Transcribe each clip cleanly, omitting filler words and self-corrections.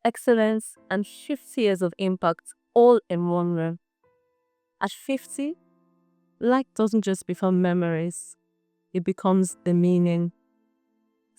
excellence, and 50 years of impact all in one room. At 50, life doesn't just become memories, it becomes the meaning.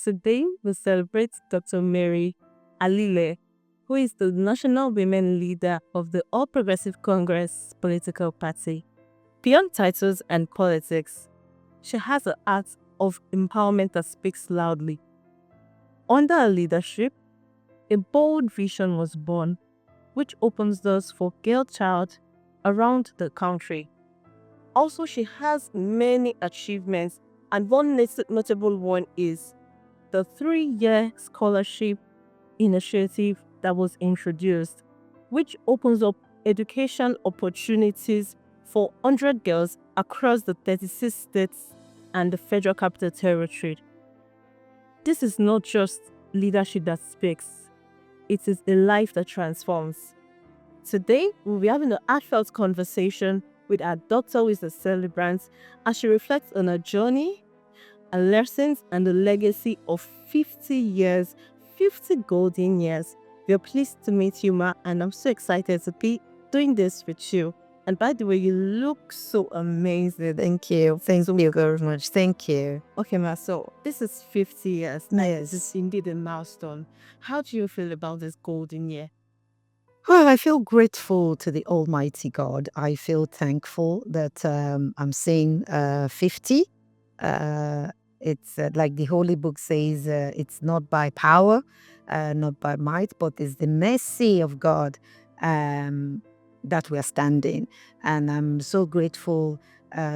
Today, we celebrate Dr. Mary Alile, who is the national women leader of the All Progressive Congress political party. Beyond titles and politics, she has an art of empowerment that speaks loudly. Under her leadership, a bold vision was born, which opens doors for girl child around the country. Also, she has many achievements, and one notable one is the 3-year scholarship initiative that was introduced, which opens up education opportunities for 100 girls across the 36 states and the Federal Capital Territory. This is not just leadership that speaks, it is a life that transforms. Today, we'll be having a heartfelt conversation with our doctor who is a celebrant as she reflects on her journey, her lessons, and the legacy of 50 years, 50 golden years. We are pleased to meet you, Ma, and I'm so excited to be doing this with you. And by the way, you look so amazing. Thank you. Thank you very much. Thank you. Okay, Ma, so this is 50 years. Yes. This is indeed a milestone. How do you feel about this golden year? Well, I feel grateful to the Almighty God. I feel thankful that I'm saying 50. It's like the Holy Book says, it's not by power, not by might, but it's the mercy of God that we're standing. And I'm so grateful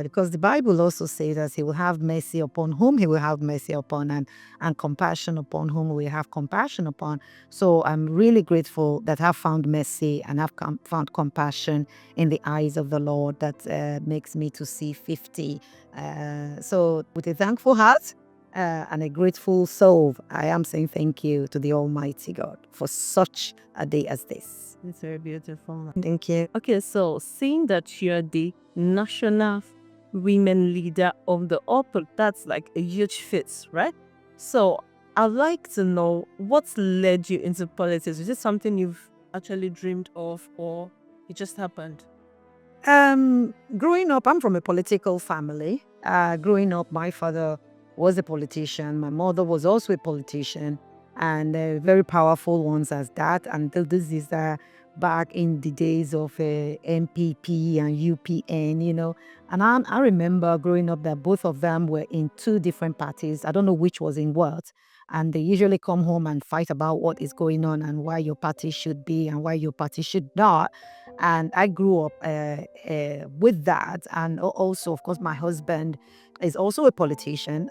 because the Bible also says that He will have mercy upon whom He will have mercy upon, and compassion upon whom we have compassion upon. So I'm really grateful that I've found mercy and I've found compassion in the eyes of the Lord that makes me to see 50. So with a thankful heart and a grateful soul, I am saying thank you to the Almighty God for such a day as this. It's very beautiful. Thank you. Okay, so seeing that you're the national women leader of the Opera, that's like a huge feat, right? So I'd like to know what's led you into politics. Is it something you've actually dreamed of, or it just happened? Growing up, I'm from a political family. Growing up, my father was a politician. My mother was also a politician, and very powerful ones as that. Until this is back in the days of MPP and UPN, And I remember growing up that both of them were in two different parties. I don't know which was in what. And they usually come home and fight about what is going on and why your party should be and why your party should not. And I grew up with that. And also, of course, my husband is also a politician.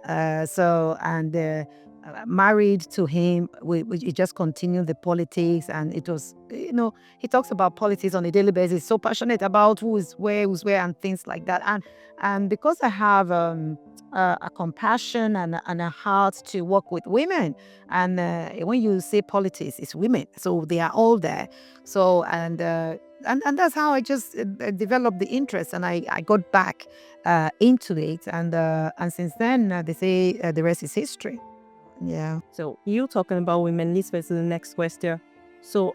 Married to him, we just continued the politics. And it was, he talks about politics on a daily basis, so passionate about who's where, and things like that. And because I have a compassion and a heart to work with women, and when you say politics, it's women, so they are all there. So and that's how I just developed the interest, and I got back into it, and since then they say the rest is history. Yeah. So you talking about women leads me to the next question. So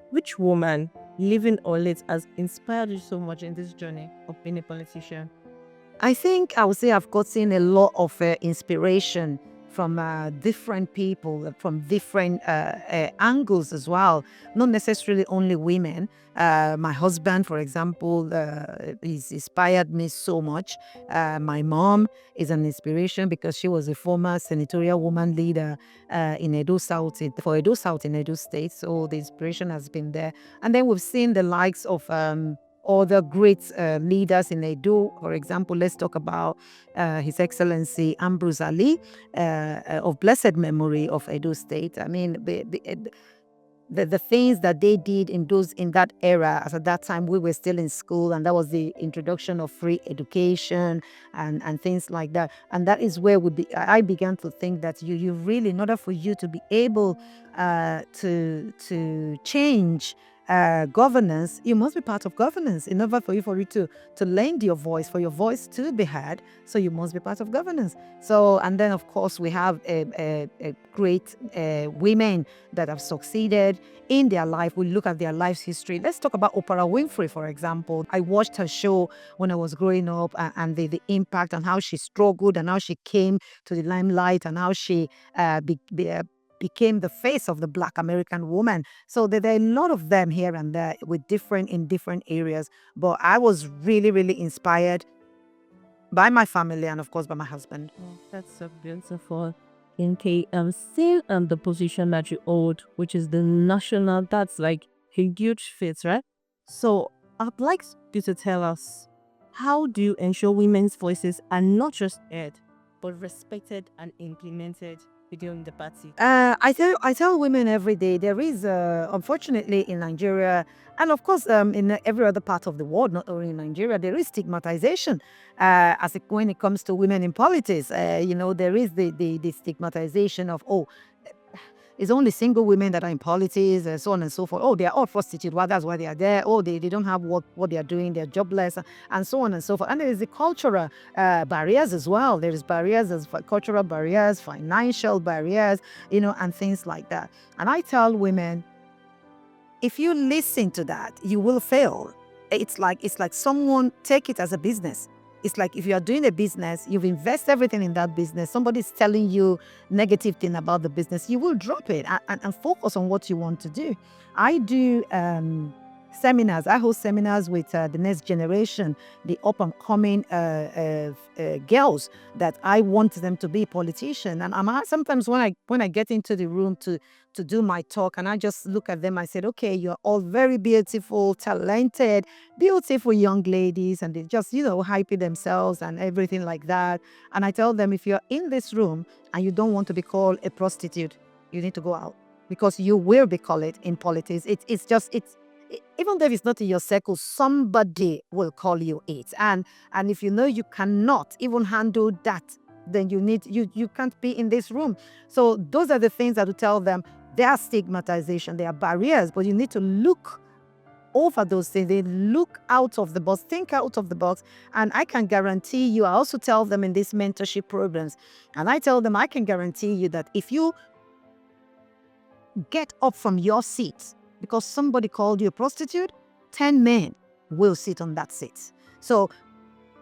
which woman, living or late, has inspired you so much in this journey of being a politician? I think I would say I've gotten a lot of inspiration from different people, from different angles as well, not necessarily only women. My husband, for example, he's inspired me so much. My mom is an inspiration because she was a former senatorial woman leader in Edo South, for Edo South in Edo State. So the inspiration has been there. And then we've seen the likes of other great leaders in Edo. For example, let's talk about His Excellency Ambrose Ali, of blessed memory of Edo State. I mean, the things that they did in that era, as at that time we were still in school, and that was the introduction of free education and things like that. And that is where I began to think that you really, in order for you to be able to change governance, you must be part of governance in order for you to lend your voice, for your voice to be heard. So you must be part of governance. So, and then of course we have a great women that have succeeded in their life. We look at their life's history. Let's talk about Oprah Winfrey, for example. I watched her show when I was growing up, and the impact and how she struggled and how she came to the limelight and how she became the face of the Black American woman. So there are a lot of them here and there with in different areas. But I was really, really inspired by my family and of course by my husband. Oh, that's so beautiful. Okay, seeing the position that you hold, which is the national, that's like a huge feat, right? So I'd like you to tell us, how do you ensure women's voices are not just heard, but respected and implemented within the party? I tell women every day there is, unfortunately, in Nigeria, and of course in every other part of the world, not only in Nigeria, there is stigmatization when it comes to women in politics. There is the stigmatization of, oh, it's only single women that are in politics, and so on and so forth. Oh, they are all prostitutes. Well, that's why they are there. Oh, they don't have what they are doing. They're jobless, and so on and so forth. And there is the cultural barriers as well. There is barriers as cultural barriers, financial barriers, and things like that. And I tell women, if you listen to that, you will fail. It's like someone take it as a business. It's like if you are doing a business, you've invested everything in that business, somebody's telling you negative thing about the business, you will drop it and focus on what you want to do. I do seminars. I host seminars with the next generation, the up-and-coming girls that I want them to be politicians. And sometimes when I get into the room to do my talk, and I just look at them, I said, okay, you're all very beautiful, talented, beautiful young ladies, and they just, hyping themselves and everything like that. And I tell them, if you're in this room and you don't want to be called a prostitute, you need to go out, because you will be called it in politics. Even though it's not in your circle, somebody will call you it. And if you know you cannot even handle that, then you can't be in this room. So those are the things that will tell them. There are stigmatization, there are barriers, but you need to look over those things. They look out of the box, think out of the box. And I can guarantee you, I also tell them in these mentorship programs, and I tell them, I can guarantee you that if you get up from your seat because somebody called you a prostitute, 10 men will sit on that seat. So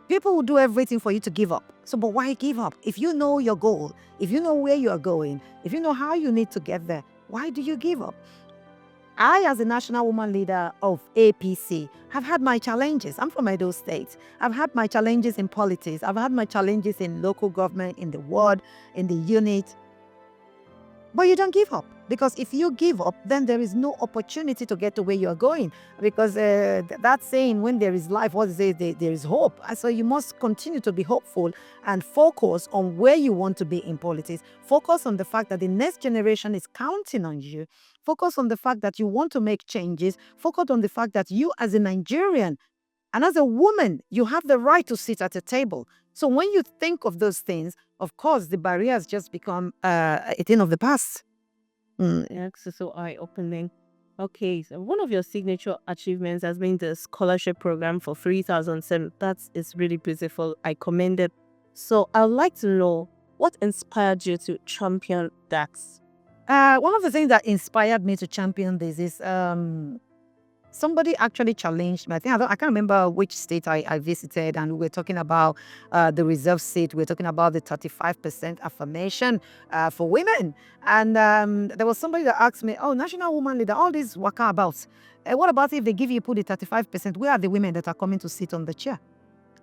people will do everything for you to give up. So, but why give up? If you know your goal, if you know where you are going, if you know how you need to get there, why do you give up? I, as a national woman leader of APC, have had my challenges. I'm from Edo State. I've had my challenges in politics. I've had my challenges in local government, in the ward, in the unit. But you don't give up, because if you give up, then there is no opportunity to get to where you're going. Because that saying, when there is life, what is it? There is hope. And so you must continue to be hopeful and focus on where you want to be in politics. Focus on the fact that the next generation is counting on you. Focus on the fact that you want to make changes. Focus on the fact that you, as a Nigerian and as a woman, you have the right to sit at a table. So when you think of those things, of course, the barriers just become a thing of the past. That's so eye-opening. Okay, so one of your signature achievements has been the scholarship program for 3,007. That is really beautiful. I commend it. So I'd like to know, what inspired you to champion that? One of the things that inspired me to champion this is somebody actually challenged me. I can't remember which state I visited, and we were talking about the reserve seat. We were talking about the 35% affirmation for women. And there was somebody that asked me, oh, national woman leader, all these waka about. What about if they give you put the 35%? Where are the women that are coming to sit on the chair?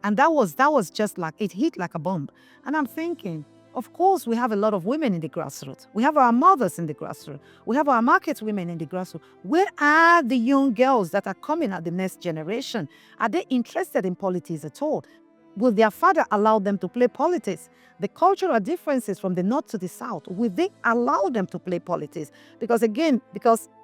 And that was just like, it hit like a bomb. And I'm thinking, of course, we have a lot of women in the grassroots. We have our mothers in the grassroots. We have our market women in the grassroots. Where are the young girls that are coming at the next generation? Are they interested in politics at all? Will their father allow them to play politics? The cultural differences from the north to the south, will they allow them to play politics? Because again,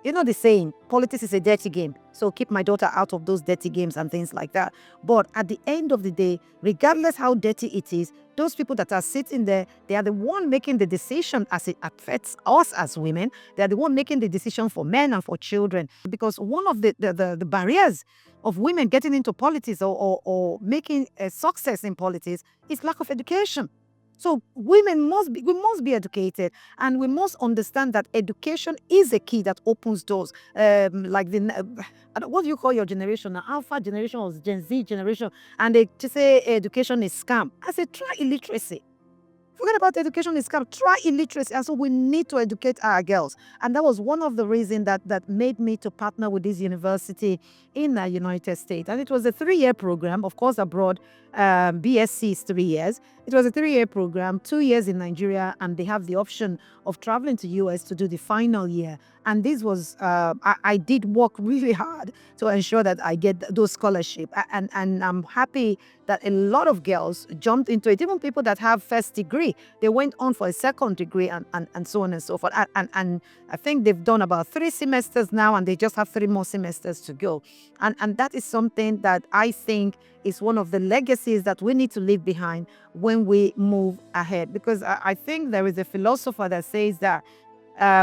you know the saying, politics is a dirty game. So keep my daughter out of those dirty games and things like that. But at the end of the day, regardless how dirty it is, those people that are sitting there, they are the one making the decision as it affects us as women. They are the one making the decision for men and for children. Because one of the barriers of women getting into politics or making a success in politics is lack of education. So we must be educated, and we must understand that education is a key that opens doors. Like what do you call your generation now? Alpha generation or Gen Z generation, and they just say education is scam. I say try illiteracy. Forget about education is scam. Try illiteracy. And so we need to educate our girls. And that was one of the reasons that made me to partner with this university in the United States. And it was a 3-year program, of course, abroad. BSc is 3 years. It was a 3-year program, 2 years in Nigeria, and they have the option of traveling to US to do the final year. And this was, I did work really hard to ensure that I get those scholarships. And I'm happy that a lot of girls jumped into it. Even people that have first degree, they went on for a second degree and so on and so forth. And I think they've done about 3 semesters now, and they just have 3 more semesters to go. And that is something that I think is one of the legacies that we need to leave behind when we move ahead. Because I think there is a philosopher that says that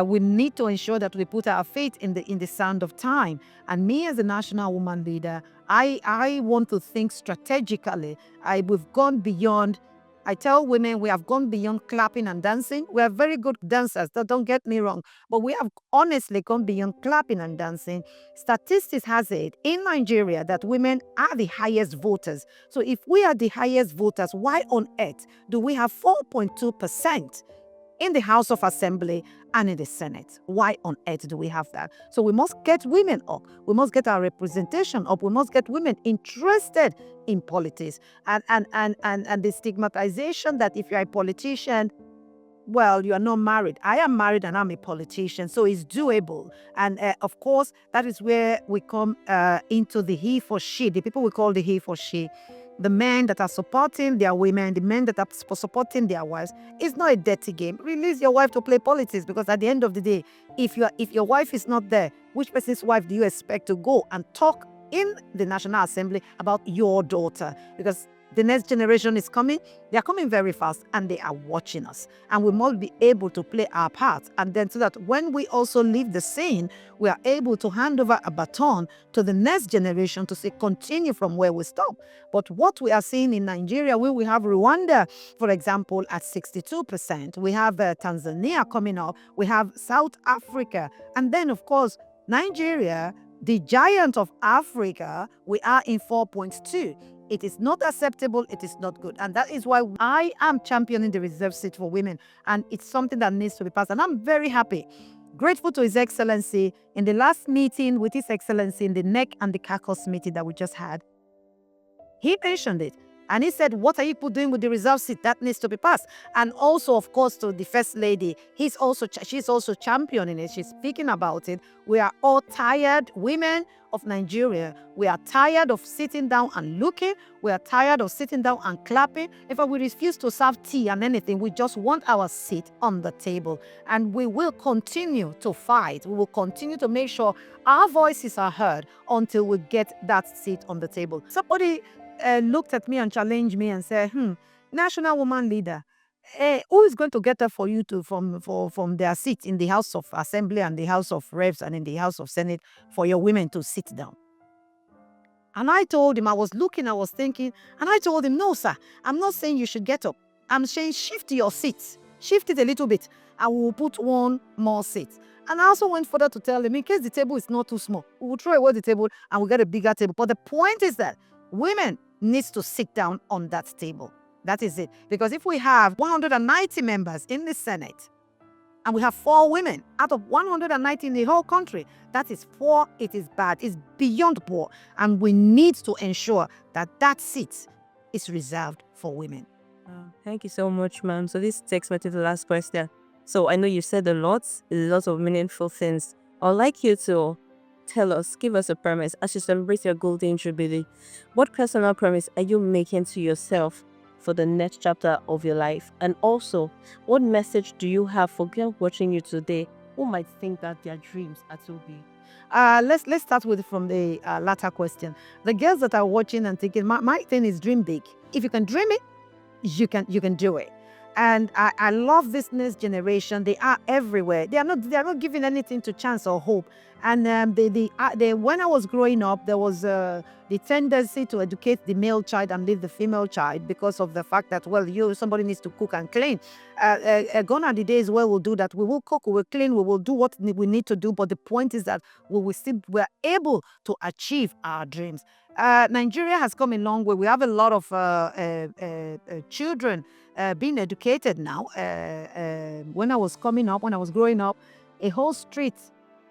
we need to ensure that we put our faith in the sand of time. And me as a national woman leader, I want to think strategically. We've gone beyond. I tell women we have gone beyond clapping and dancing. We are very good dancers, don't get me wrong, but we have honestly gone beyond clapping and dancing. Statistics has it in Nigeria that women are the highest voters. So if we are the highest voters, why on earth do we have 4.2% in the House of Assembly and in the Senate? Why on earth do we have that? So we must get women up. We must get our representation up. We must get women interested in politics. And the stigmatization that if you're a politician, well, you are not married. I am married and I'm a politician, so it's doable. And of course, that is where we come into the he for she, the people we call the he for she. The men that are supporting their women, the men that are supporting their wives. It's not a dirty game. Release your wife to play politics, because at the end of the day, if your wife is not there, which person's wife do you expect to go and talk in the National Assembly about your daughter? Because the next generation is coming. They are coming very fast, and they are watching us. And we must be able to play our part. And then so that when we also leave the scene, we are able to hand over a baton to the next generation to say, continue from where we stop. But what we are seeing in Nigeria, we have Rwanda, for example, at 62%. We have Tanzania coming up. We have South Africa. And then, of course, Nigeria, the giant of Africa, we are in 4.2. It is not acceptable. It is not good. And that is why I am championing the reserve seat for women. And it's something that needs to be passed. And I'm very happy, grateful to His Excellency. In the last meeting with His Excellency, in the NEC and the CACOS meeting that we just had, he mentioned it. And he said, what are you doing with the reserve seat? That needs to be passed. And also, of course, to the First Lady, she's also championing it. She's speaking about it. We are all tired, women of Nigeria. We are tired of sitting down and looking. We are tired of sitting down and clapping. In fact, we refuse to serve tea and anything. We just want our seat on the table. And we will continue to fight. We will continue to make sure our voices are heard until we get that seat on the table. Somebody looked at me and challenged me and said, national woman leader, who is going to get up for you to from their seat in the House of Assembly and the House of Reps and in the House of Senate for your women to sit down? And I told him, I was thinking, and I told him, no, sir, I'm not saying you should get up. I'm saying shift your seat. Shift it a little bit. I will put one more seat. And I also went further to tell him, in case the table is not too small, we will throw away the table and we'll get a bigger table. But the point is that women needs to sit down on that table. That is it. Because if we have 190 members in the Senate and we have 4 women out of 190 in the whole country, that is 4. It is bad. It's beyond poor. And we need to ensure that that seat is reserved for women. Thank you so much, ma'am. So this takes me to the last question. So I know you said a lot of meaningful things. I'd like you to Tell us, give us a promise as you celebrate your golden jubilee. What personal promise are you making to yourself for the next chapter of your life? And also, what message do you have for girls watching you today who might think that their dreams are too big? Let's start with from the latter question. The girls that are watching and thinking, my thing is dream big. If you can dream it, you can do it. And I love this next generation. They are everywhere. They are not giving anything to chance or hope. And when I was growing up, there was the tendency to educate the male child and leave the female child because of the fact that, well, somebody needs to cook and clean. Gone are the days where we'll do that. We will cook, we will clean, we will do what we need to do. But the point is that we're able to achieve our dreams. Nigeria has come a long way. We have a lot of children being educated now. When I was growing up, a whole street,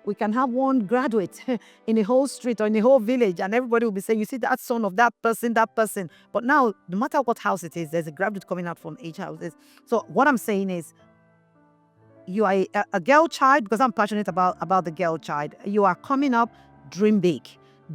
we can have one graduate in a whole street or in a whole village, and everybody will be saying, you see that son of that person, that person. But now, no matter what house it is, there's a graduate coming out from each house. So what I'm saying is, you are a girl child, because I'm passionate about the girl child. You are coming up, dream big.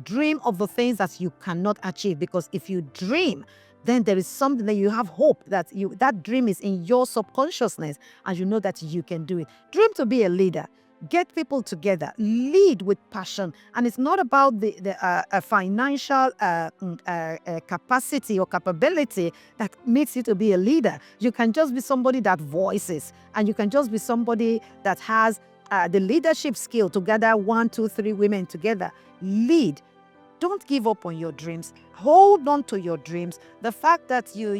Dream of the things that you cannot achieve, because if you dream, then there is something that you have hope that dream is in your subconsciousness, and you know that you can do it. Dream to be a leader. Get people together, lead with passion, and it's not about the financial capacity or capability that makes you to be a leader. You can just be somebody that voices, and you can just be somebody that has the leadership skill to gather 1, 2, 3 women together. Lead. Don't give up on your dreams. Hold on to your dreams. The fact that you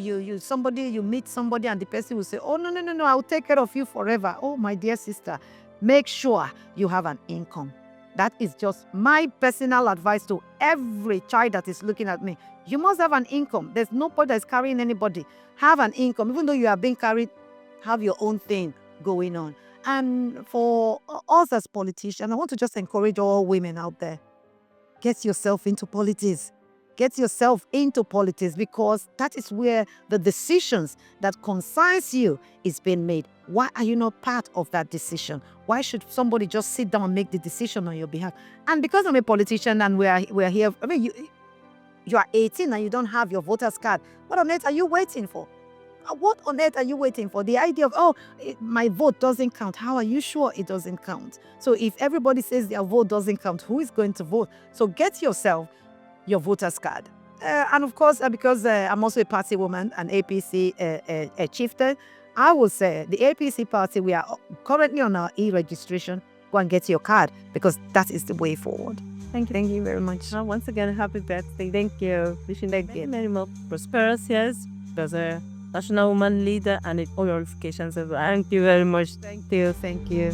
meet somebody and the person will say, oh, no, I'll take care of you forever. Oh, my dear sister, make sure you have an income. That is just my personal advice to every child that is looking at me. You must have an income. There's nobody that's carrying anybody. Have an income. Even though you are being carried, have your own thing going on. And for us as politicians, I want to just encourage all women out there. Get yourself into politics. Get yourself into politics, because that is where the decisions that concerns you is being made. Why are you not part of that decision? Why should somebody just sit down and make the decision on your behalf? And because I'm a politician and we're here, I mean, you are 18 and you don't have your voter's card. What on earth are you waiting for? What on earth are you waiting for? The idea of, my vote doesn't count. How are you sure it doesn't count? So if everybody says their vote doesn't count, who is going to vote? So get yourself your voter's card. And of course, because I'm also a party woman, an APC chieftain, I will say the APC party, we are currently on our e-registration. Go and get your card, because that is the way forward. Thank you very much. Once again, happy birthday. Thank you. Wishing you many more prosperous years as a national woman leader and all your qualifications. Thank you very much. Thank you.